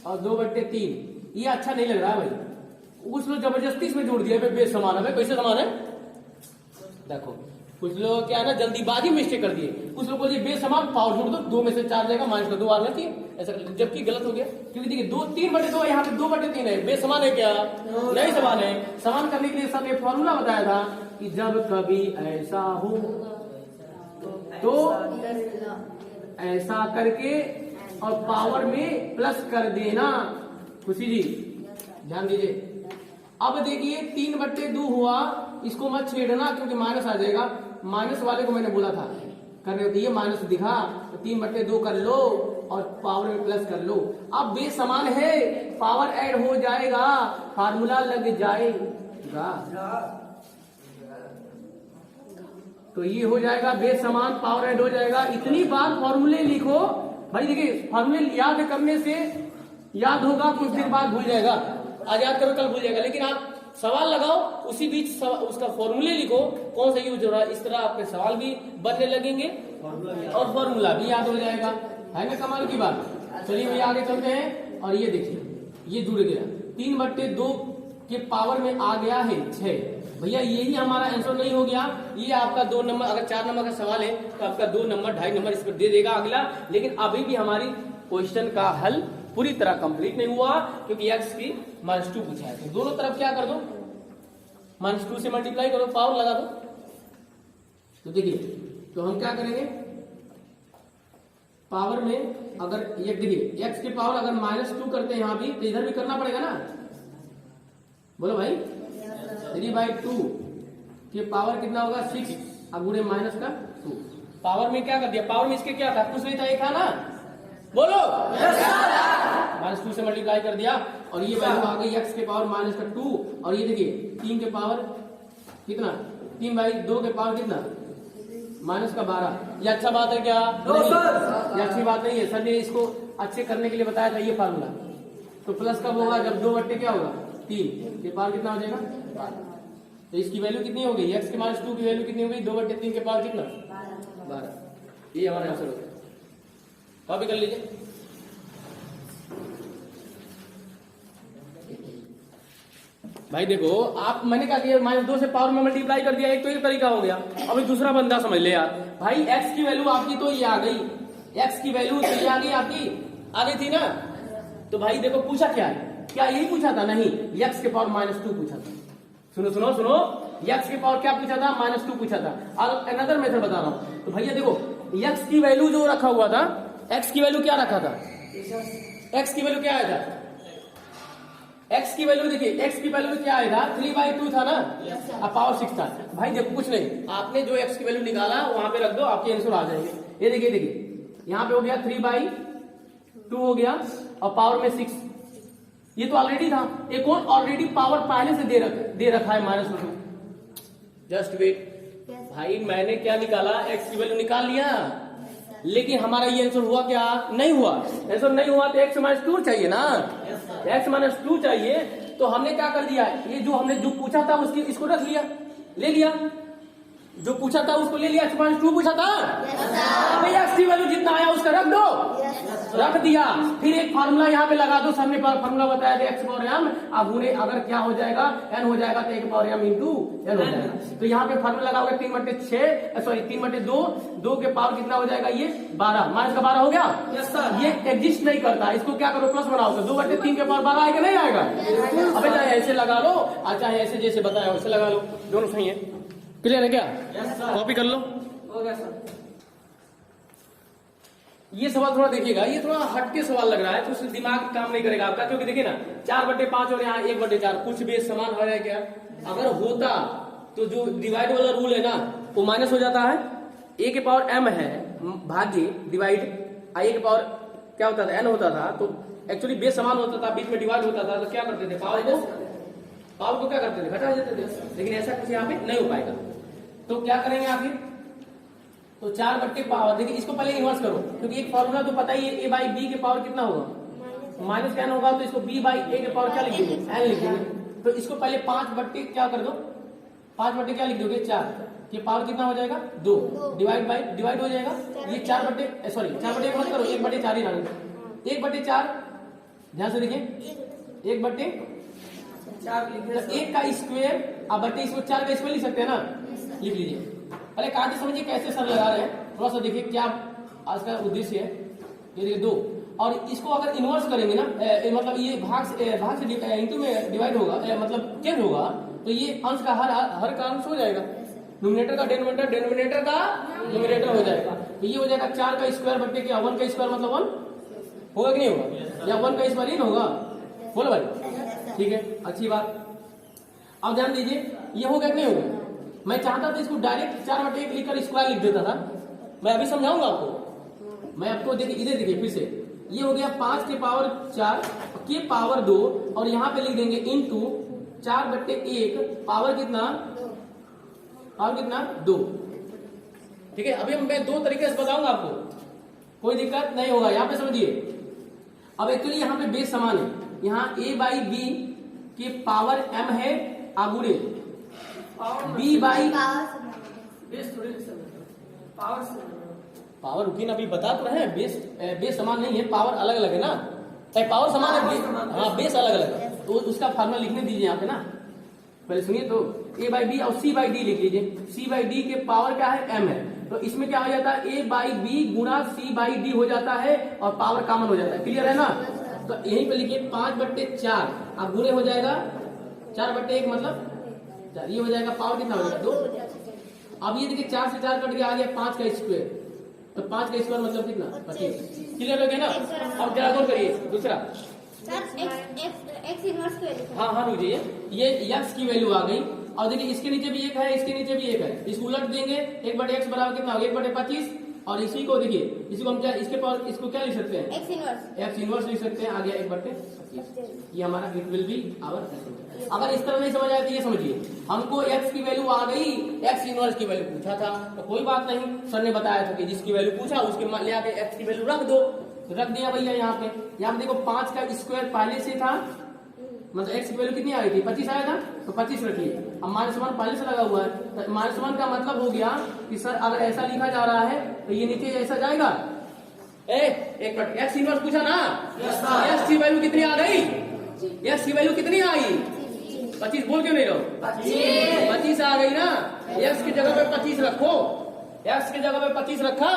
और 2/3। ये अच्छा नहीं लग रहा है भाई, कुछ लोग जबरदस्ती इसमें जोड़ दिया बेस समान है। कैसे समान है देखो, कुछ लोग क्या है ना जल्दीबाजी मिस्टेक कर दिए, कुछ लोग बोलिए बेस समान पावर जोड़ दो, 2 में से 4 जाएगा, माइनस का 2 आना चाहिए ऐसा, जबकि गलत हो गया। क्योंकि देखिए 3/2 यहाँ पे 2/3 है, बेस समान है क्या, नहीं समान है। समान करने के लिए सब एक फॉर्मूला बताया था कि जब कभी ऐसा हो तो ऐसा करके और पावर में प्लस कर देना। खुशी जी ध्यान दीजिए। अब देखिए 3/2 हुआ, इसको मत छेड़ना क्योंकि माइनस आ जाएगा। माइनस वाले को मैंने बोला था करने होती है, माइनस दिखा तो 3/2 कर लो और पावर में प्लस कर लो। अब बेस समान है, पावर ऐड हो जाएगा, फार्मूला लग जाएगा। तो ये हो जाएगा बेस समान, पावर ऐड हो जाएगा। इतनी बार फॉर्मूले लिखो भाई। देखिए फॉर्मूले याद करने से याद होगा, कुछ दिन बाद भूल जाएगा। आज याद करो कल भूल जाएगा, लेकिन आप सवाल लगाओ उसी बीच उसका फॉर्मूले लिखो कौन सा यूज हो रहा है। इस तरह आपके सवाल भी बनने लगेंगे और फॉर्मूला भी याद हो जाएगा। है ना कमाल की बात। चलिए भैया आगे चलते हैं। और ये देखिए ये जुड़ गया, 3/2 के पावर में आ गया है 6। भैया यही हमारा आंसर नहीं हो गया, ये आपका 2 नंबर, अगर 4 नंबर का सवाल है तो आपका 2 नंबर 2.5 नंबर इस पर दे देगा अगला। लेकिन अभी भी हमारी क्वेश्चन का हल पूरी तरह कंप्लीट नहीं हुआ, क्योंकि x की -2 पूछा है। तो दोनों तरफ क्या कर दो, -2 से मल्टीप्लाई करो, पावर लगा दो। तो देखिए तो हम क्या करेंगे, पावर में अगर ये देखिए x की पावर अगर -2 करते हैं यहाँ भी, तो इधर भी करना पड़ेगा ना। बोलो भाई 3/2 के पावर कितना होगा 6 अब गुणे माइनस का 2। पावर में क्या कर दिया, पावर में इसके क्या था, कुछ नहीं था, एक था ना, बोलो -2 से मल्टीप्लाई कर दिया और ये वैल्यू आ गई x के पावर -2। और ये देखिए 3 के पावर कितना, 3/2 के पावर कितना -12। ये अच्छा बात है क्या, ये अच्छी बात नहीं है। सर ने इसको अच्छे करने के लिए बताया था ये फार्मूला। तो प्लस कब होगा, जब 2 बट्टे क्या होगा 3 के पावर कितना हो जाएगा 12। तो इसकी वैल्यू कितनी हो गई, x के -2 की वैल्यू कितनी हो गई, 2/3 के पावर कितना 12। ये हमारा आंसर हो गया। कॉपी कर लीजिए। भाई देखो आप, मैंने क्या किया, -2 से पावर में मल्टीप्लाई कर दिया, एक तो ये तरीका हो गया। अभी दूसरा बंदा समझ ले यार, भाई x की वैल्यू आपकी तो ये आ गई, x की वैल्यू तो ये आ गई आपकी, आ गई थी ना। तो भाई देखो पूछा क्या है, क्या यही पूछा था, नहीं, x के पावर -2 पूछा था। सुनो सुनो सुनो, x के पावर क्या पूछा था, -2 पूछा था। और अनदर मेथड बता रहा हूं। तो भैया देखो x की वैल्यू जो रखा हुआ था, x की वैल्यू क्या रखा था, x की वैल्यू क्या आया था, x की वैल्यू देखिए, x की वैल्यू क्या आया था 3/2 था ना, अब पावर 6 था। भाई देखो कुछ नहीं, आपने जो x की वैल्यू निकाला वहां पे रख दो, आपके आंसर आ जाएंगे। ये देखिए देखिए यहाँ पे हो गया 3/2 हो गया और पावर में 6, ये तो ऑलरेडी था। एक और ऑलरेडी पावर पहले से दे रखा है -2। जस्ट वेट भाई मैंने क्या निकाला, एक्स की वैल्यू निकाल लिया, लेकिन हमारा ये आंसर हुआ क्या, नहीं हुआ। आंसर नहीं हुआ तो एक्स माइनस टू चाहिए ना, एक्स माइनस टू चाहिए। तो हमने क्या कर दिया, ये जो हमने जो पूछा था उसकी इसको रख लिया, ले लिया, जो पूछा था उसको ले लिया, एक्स माइनस टू पूछा था, भाई एक्स की वैल्यू जितना आया उसका रख दो, रख दिया। फिर एक फार्मूला यहाँ पे लगा दो, सामने फार्मूला बताया था एक्स पावर एम, अब उन्हें अगर क्या हो जाएगा, एन हो जाएगा तो एक पावर एम इंटू एन हो जाएगा। तो यहाँ पे फार्मूला लगाओगे 3/6, सॉरी 3/2, 2 के पावर कितना हो जाएगा, ये 12, माइनस का 12 हो गया। ये एग्जिस्ट नहीं करता, इसको क्या करो प्लस बनाओ, 2/3 के पावर 12 आएगा, नहीं आएगा। अबे चाहे ऐसे लगा लो, चाहे ऐसे जैसे बताया वैसे लगा लो, दोनों सही है। क्लियर है क्या, कॉपी कर लो। हो गया सर। ये सवाल थोड़ा देखिएगा, ये थोड़ा हटके सवाल लग रहा है, तो उससे दिमाग काम नहीं करेगा आपका, क्योंकि देखिए ना 4/5 और यहाँ 1/4 कुछ बेस समान हो रहा है क्या। अगर होता तो जो डिवाइड वाला रूल है ना वो माइनस हो जाता है, ए के पावर एम है भाग्य डिवाइड आई के पावर क्या होता था, एन होता था, तो एक्चुअली बेस समान होता था, बीच में डिवाइड होता था, तो क्या करते थे, पावर को क्या करते थे, घटा देते थे। लेकिन ऐसा कुछ यहाँ पे नहीं हो पाएगा, तो क्या करेंगे आखिर, तो 4/पावर, देखिए इसको पहले इन्वर्स करो, क्योंकि एक फॉर्मूला तो पता ही है, ए बाई बी के पावर कितना होगा, माइनस एन होगा, तो इसको बी बाई ए के पावर क्या लिख देंगे, एन लिख देंगे। तो इसको पहले 5/, क्या कर दो, 5/, क्या लिख दोगे, 4 के पावर कितना हो जाएगा, 2, डिवाइड हो जाएगा, ये 4/, सॉरी 4/1 मत करो, 1/4 ही डालो, 1/4, ध्यान से देखिए 1/4, 1 का स्क्वायर, अब बटे इसको 4 का स्क्वायर लिख सकते हैं ना, लिख लीजिए। पहले कागज समझिए कैसे सर लगा रहे हैं, थोड़ा सा देखिए क्या आज का उद्देश्य है। ये देखिए 2, और इसको अगर इन्वर्स करेंगे ना, मतलब ये भाग से इंटू में डिवाइड होगा, मतलब चेंज होगा, तो ये अंश का हर का अंश हो जाएगा, न्यूमरेटर का डिनोमिनेटर का न्यूमरेटर हो जाएगा। तो ये हो जाएगा 4 का स्क्वायर बटे क्या, 1 का स्क्वायर मतलब 1 होगा कि नहीं होगा, या 1 का स्क्वायर ही होगा, बोलो भाई, ठीक है, अच्छी बात। अब ध्यान दीजिए ये होगा कि नहीं होगा, मैं चाहता था इसको डायरेक्ट 4/1 लिखकर स्क्वायर लिख देता था, मैं अभी समझाऊंगा आपको। मैं आपको देखिए, इधर देखिए फिर से, ये हो गया 5 के पावर 4 के पावर 2, और यहाँ पे लिख देंगे इनटू 4/1 पावर कितना, 2। ठीक है, अभी मैं 2 तरीके से बताऊंगा आपको, कोई दिक्कत नहीं होगा, यहाँ पे समझिए। अब एक्चुअली यहाँ पे बेस समान है, यहाँ ए बाई बी के पावर एम है, आगुड़े बी बाई पावर, रुकिए ना, अभी बता तो रहे हैं, बेस समान नहीं है, पावर अलग अलग है ना, पावर समान है, हाँ बेस अलग अलग है, तो उसका फार्मूला लिखने दीजिए यहाँ पे ना, पहले सुनिए। तो ए बाई बी और सी बाई डी लिख लीजिए, सी बाई डी के पावर क्या है, एम है, तो इसमें क्या हो जाता है, ए बाई बी गुणा सी बाई डी हो जाता है, और पावर कॉमन हो जाता है, क्लियर है ना। तो यहीं पे लिखिए 5/4, अब गुणे हो जाएगा 4/1 मतलब ये हो जाएगा, पावर कितना हो जाएगा, 2। अब ये देखिए 4 से 4 कट के आ गया 5 का स्क्वायर, तो 5 का स्क्वायर मतलब कितना, 25, क्लियर हो गया ना। अब जरा गौर करिए दूसरा, हाँ रुकिए, ये एक्स की वैल्यू आ गई, और देखिए इसके नीचे भी 1 है, इसके नीचे भी 1 है, इसको उलट देंगे, 1/x बराबर कितना होगा, 1/25, और इसी को देखिए, इसी को हम क्या, इसके पावर इसको क्या लिख सकते हैं, एक्स इनवर्स लिख सकते हैं, आ गया 1/25, ये हमारा इट विल बी आवर। अगर इस तरह नहीं समझ आया तो ये समझिए, हमको एक्स की वैल्यू आ गई, एक्स इनवर्स की वैल्यू पूछा था, तो कोई बात नहीं, सर ने बताया था कि जिसकी वैल्यू पूछा उसके ले आके एक्स की वैल्यू रख दो, तो रख दिया भैया। यहाँ पे देखो 5 का स्क्वायर पहले से था, मतलब एक्स की वैल्यू कितनी आई थी, 25 आया था, तो 25 रखिए। अब -1 पहले से लगा हुआ है, तो -1 का मतलब हो गया कि सर अगर ऐसा लिखा जा रहा है तो ये नीचे ऐसा जाएगा, एक मिनट, एक्स इनवर्स पूछा ना, एक्स की वैल्यू कितनी आ गई, एक्स की वैल्यू कितनी आई, 25, बोल क्यों नहीं रहो, 25 आ गई ना, एक्स की जगह पे 25 रखो, एक्स की जगह पे 25 रखा,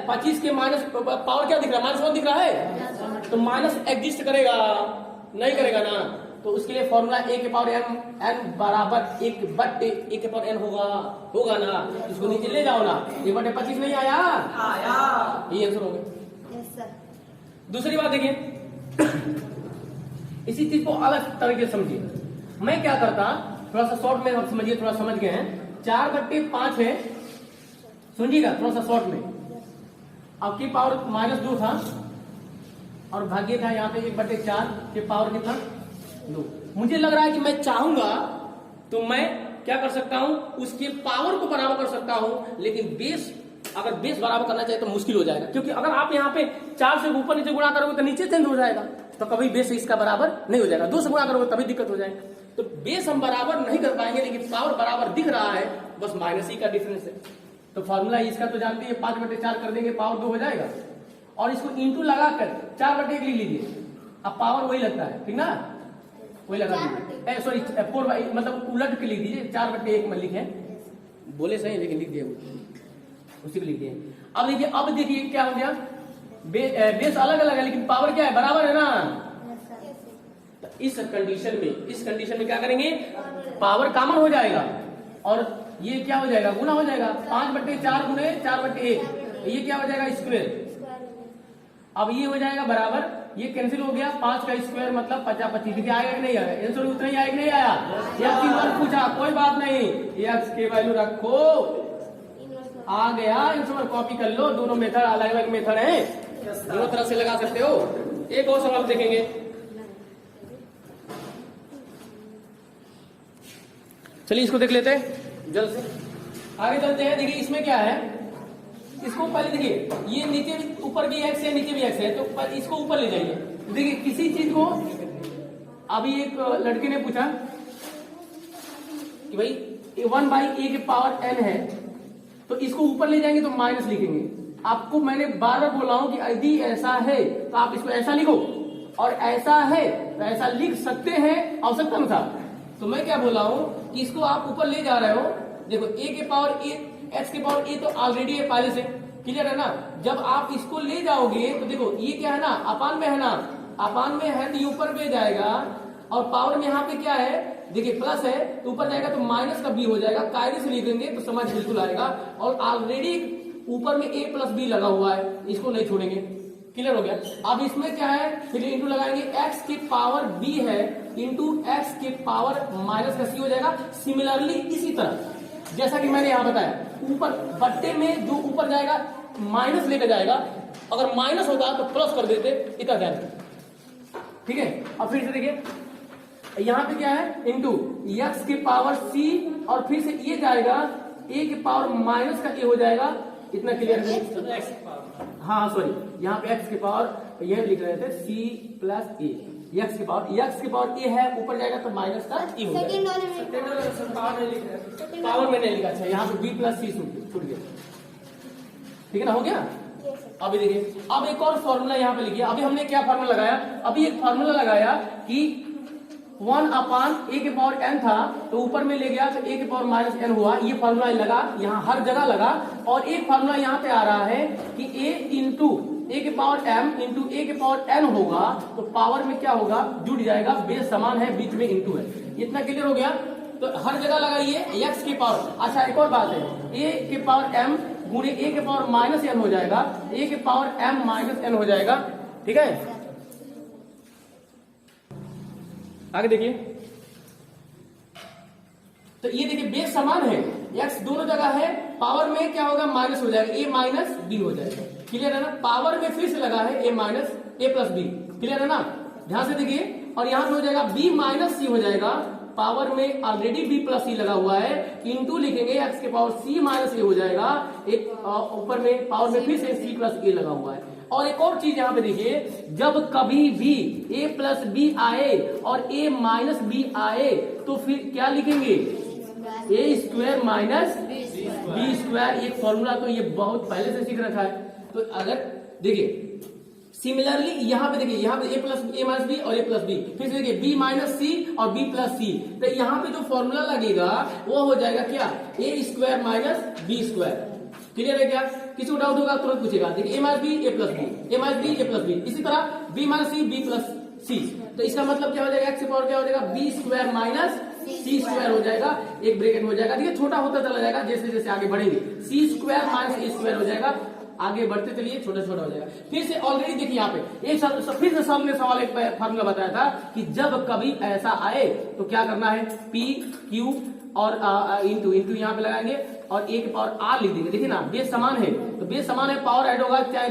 25 के माइनस पावर क्या दिख रहा है, -1 दिख रहा है, तो माइनस एग्जिस्ट करेगा, नहीं करेगा ना, तो उसके लिए फॉर्मूला ए के पावर एन बराबर 1/a के पावर एन होगा ना, इसको नीचे ले जाओ ना, 1/25 नहीं आया, ये आंसर हो गया। दूसरी बात देखिए, इसी चीज को अलग तरीके से समझिए, मैं क्या करता, थोड़ा सा शॉर्ट में समझिए, थोड़ा समझ गए हैं, 4/5 है, सुनिएगा थोड़ा सा शॉर्ट में, आपकी पावर -2 था, और भाग्य था यहाँ पे 1/4 के पावर कितना, 2। मुझे लग रहा है कि मैं चाहूंगा तो मैं क्या कर सकता हूं, उसके पावर को बराबर कर सकता हूं, लेकिन बेस अगर बेस बराबर करना चाहिए तो मुश्किल हो जाएगा, क्योंकि अगर आप यहाँ पे 4 से ऊपर नीचे गुणा करोगे तो नीचे चेंज हो जाएगा, तो कभी बेस इसका बराबर नहीं हो जाएगा। 2 से गुणा करोगे तभी दिक्कत हो जाएगा। तो बेस हम बराबर नहीं कर पाएंगे, लेकिन पावर बराबर दिख रहा है, बस माइनस ही का डिफरेंस है। तो फॉर्मूला इसका तो जानते हैं, 5/4 कर देंगे पावर 2 हो जाएगा, और इसको इंटू लगाकर 4/1 लिख लीजिए, अब पावर वही लगता है, ठीक ना, वही लगा दीजिए, सॉरी 4 मतलब उलट के लिख दीजिए, 4/1 में लिखे, बोले सही लेकिन लिख दिए उसी को लिख दिए। अब देखिए क्या हो गया, बेस अलग अलग है लेकिन पावर क्या है, बराबर है ना। तो इस कंडीशन में क्या करेंगे, पावर कॉमन हो जाएगा और ये क्या हो जाएगा, गुना हो जाएगा, 5/4 गुने 4/1, ये क्या हो जाएगा, स्क्वायर। अब ये हो जाएगा बराबर, ये कैंसिल हो गया, 5 का स्क्वायर मतलब 50/25। देखिए आएगा कि नहीं आया, आंसर उतना ही आएगा, नहीं आया, एक चीज और पूछा, कोई बात नहीं, एक्स के वैल्यू रखो, आ गया आंसर, कॉपी कर लो, दोनों मेथड अलग अलग मेथड है, दोनों तरह से लगा सकते हो। एक और सवाल देखेंगे, चलिए इसको देख लेते हैं जल्द से, आगे चलते हैं। देखिए इसमें क्या है, इसको पहले देखिए, ये नीचे ऊपर भी एक्स है, नीचे भी एक्स है, तो इसको ऊपर ले जाइए। देखिए किसी चीज को, अभी एक लड़के ने पूछा कि भाई 1/a के पावर n है, तो इसको ऊपर ले जाएंगे तो माइनस लिखेंगे। आपको मैंने बार बार बोला हूं कि यदि ऐसा है तो आप इसको ऐसा लिखो, और ऐसा है तो ऐसा लिख सकते हैं आवश्यकता अनुसार। तो मैं क्या बोला हूं कि इसको आप ऊपर ले जा रहे हो, देखो a के पावर a, x के पावर a तो ऑलरेडी है पहले से, क्लियर है ना। जब आप इसको ले जाओगे तो देखो ये क्या है ना, अपान में है ना, अपान में है तो ये ऊपर पे जाएगा, और पावर में यहाँ पे क्या है, देखिए प्लस है तो ऊपर जाएगा तो माइनस का b हो जाएगा, कायदे से लिखेंगे तो समझ बिल्कुल आएगा। और ऑलरेडी ऊपर में a + b लगा हुआ है, इसको नहीं छोड़ेंगे, क्लियर हो गया। अब इसमें क्या है, फिर इंटू लगाएंगे, x के पावर b है इंटू x के पावर माइनस का c हो जाएगा। सिमिलरली इसी तरह जैसा कि मैंने यहाँ बताया, ऊपर बट्टे में जो ऊपर जाएगा माइनस लेकर जाएगा, अगर माइनस होता तो प्लस कर देते, इतना ध्यान, ठीक है। अब फिर से देखिए यहाँ पे क्या है, इंटू x के पावर c, और फिर से ये जाएगा a के पावर माइनस का a हो जाएगा, इतना क्लियर है। हाँ सॉरी, यहाँ पे x के पावर ये लिख रहे थे c + a, x के पावर a है, ऊपर जाएगा तो माइनस का e हो जाएगा। पावर में नहीं लिखा, अच्छा यहाँ पे b + c छूट गया, ठीक है ना, हो गया। अभी देखिए, अब एक और फॉर्मूला यहाँ पे लिखिए। अभी हमने क्या फॉर्मूला लगाया, अभी एक फॉर्मूला लगाया कि 1/a के पावर n था, तो ऊपर में ले गया तो a के पावर -n हुआ, ये फॉर्मूला लगा, यहाँ हर जगह लगा। और एक फॉर्मूला यहाँ पे आ रहा है कि a के पावर m इंटू a के पावर n होगा, तो पावर में क्या होगा, जुड़ जाएगा, बेस समान है, बीच में इंटू है, इतना क्लियर हो गया। तो हर जगह लगाइए x के पावर। अच्छा एक और बात है, a के पावर m गुणे a के पावर -n हो जाएगा, a के पावर m -n हो जाएगा, ठीक है। आगे देखिए, तो ये देखिए बेस समान है, x दोनों जगह है, पावर में क्या होगा, माइनस हो जाएगा, a - b हो जाएगा, क्लियर है ना। पावर में फिर से लगा है a + b, क्लियर है ना, ध्यान से देखिए। और यहां पे हो जाएगा b - c हो जाएगा, पावर में ऑलरेडी b + c लगा हुआ है, इंटू लिखेंगे x के पावर c - a हो जाएगा, एक ऊपर में पावर में फिर से c + a लगा हुआ है। और एक और चीज यहाँ पे देखिए, जब कभी भी a + b आए और a - b आए तो फिर क्या लिखेंगे, a² - b²। ये फॉर्मूला तो ये बहुत पहले से सीख रखा है। तो अगर देखिए सिमिलरली यहाँ पे देखिए, यहाँ पे a - b और a + b, फिर से देखिए b - c और b + c, तो यहाँ पे जो फॉर्मूला लगेगा वो हो जाएगा क्या, a² - b², क्लियर है क्या। किसी को डाउट होगा तुरंत पूछेगा। देखिए a - b a + b, a - b a + b, इसी तरह b - c b + c, तो इसका मतलब क्या हो जाएगा, x के पावर क्या हो जाएगा, b² - c² हो जाएगा, एक ब्रैकेट में हो जाएगा। देखिए छोटा होता चला जाएगा जैसे जैसे आगे बढ़ेंगे, c² - a² हो जाएगा, आगे बढ़ते चलिए छोटा छोटा हो जाएगा। फिर से ऑलरेडी देखिए यहाँ पे एक फिर से सबने सवाल एक फार्मूला बताया था कि जब कभी ऐसा आए तो क्या करना है, p q और इंटू यहाँ पे लगाएंगे और a के पावर r लिख देंगे। देखिए ना बेस समान है, तो बेस समान है, पावर ऐड होगा, चाहे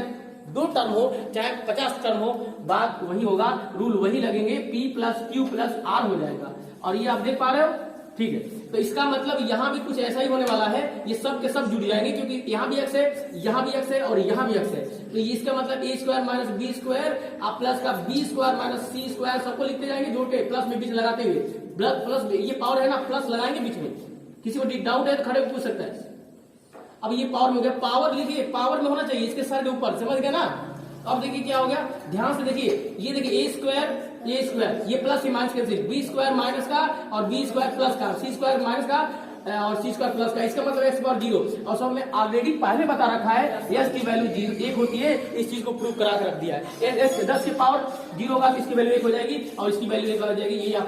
2 टर्म हो चाहे 50 टर्म हो, बात वही होगा, रूल वही लगेंगे, p + q + r हो जाएगा। और ये आप देख पा रहे हो, ठीक है, तो इसका मतलब यहाँ भी कुछ ऐसा ही होने वाला है, ये सब के सब जुड़ जाएंगे क्योंकि यहाँ भी एक्स है, यहाँ भी एक्स है और यहाँ भी एक्स है। तो ये इसका मतलब a square minus b square plus का b square minus c square सबको लिखते जाएंगे जोड़ के, प्लस में बीच लगाते हुए, प्लस ये पावर है ना, प्लस लगाएंगे बीच में। किसी को डाउट है तो खड़े पूछ सकता है। अब ये पावर में हो गया, पावर लिखिए, पावर में होना चाहिए इसके सर के ऊपर, समझ गए ना। अब देखिए क्या हो गया, ध्यान से देखिए, ये देखिए ए स्क्वायर ये प्लस से minus cancel, B square minus का और बी स्क्वायर प्लस का, सी स्क्वायर माइनस का और सी स्क्वायर प्लस का, इसका मतलब एक्स पावर 0। और सब में ऑलरेडी पहले बता रखा है एस की वैल्यू 1 होती है, इस चीज को प्रूव करा के रख दिया है। 10 की पावर 0 होगा तो इसकी वैल्यू 1 हो जाएगी और इसकी वैल्यू 1 हो जाएगी, यही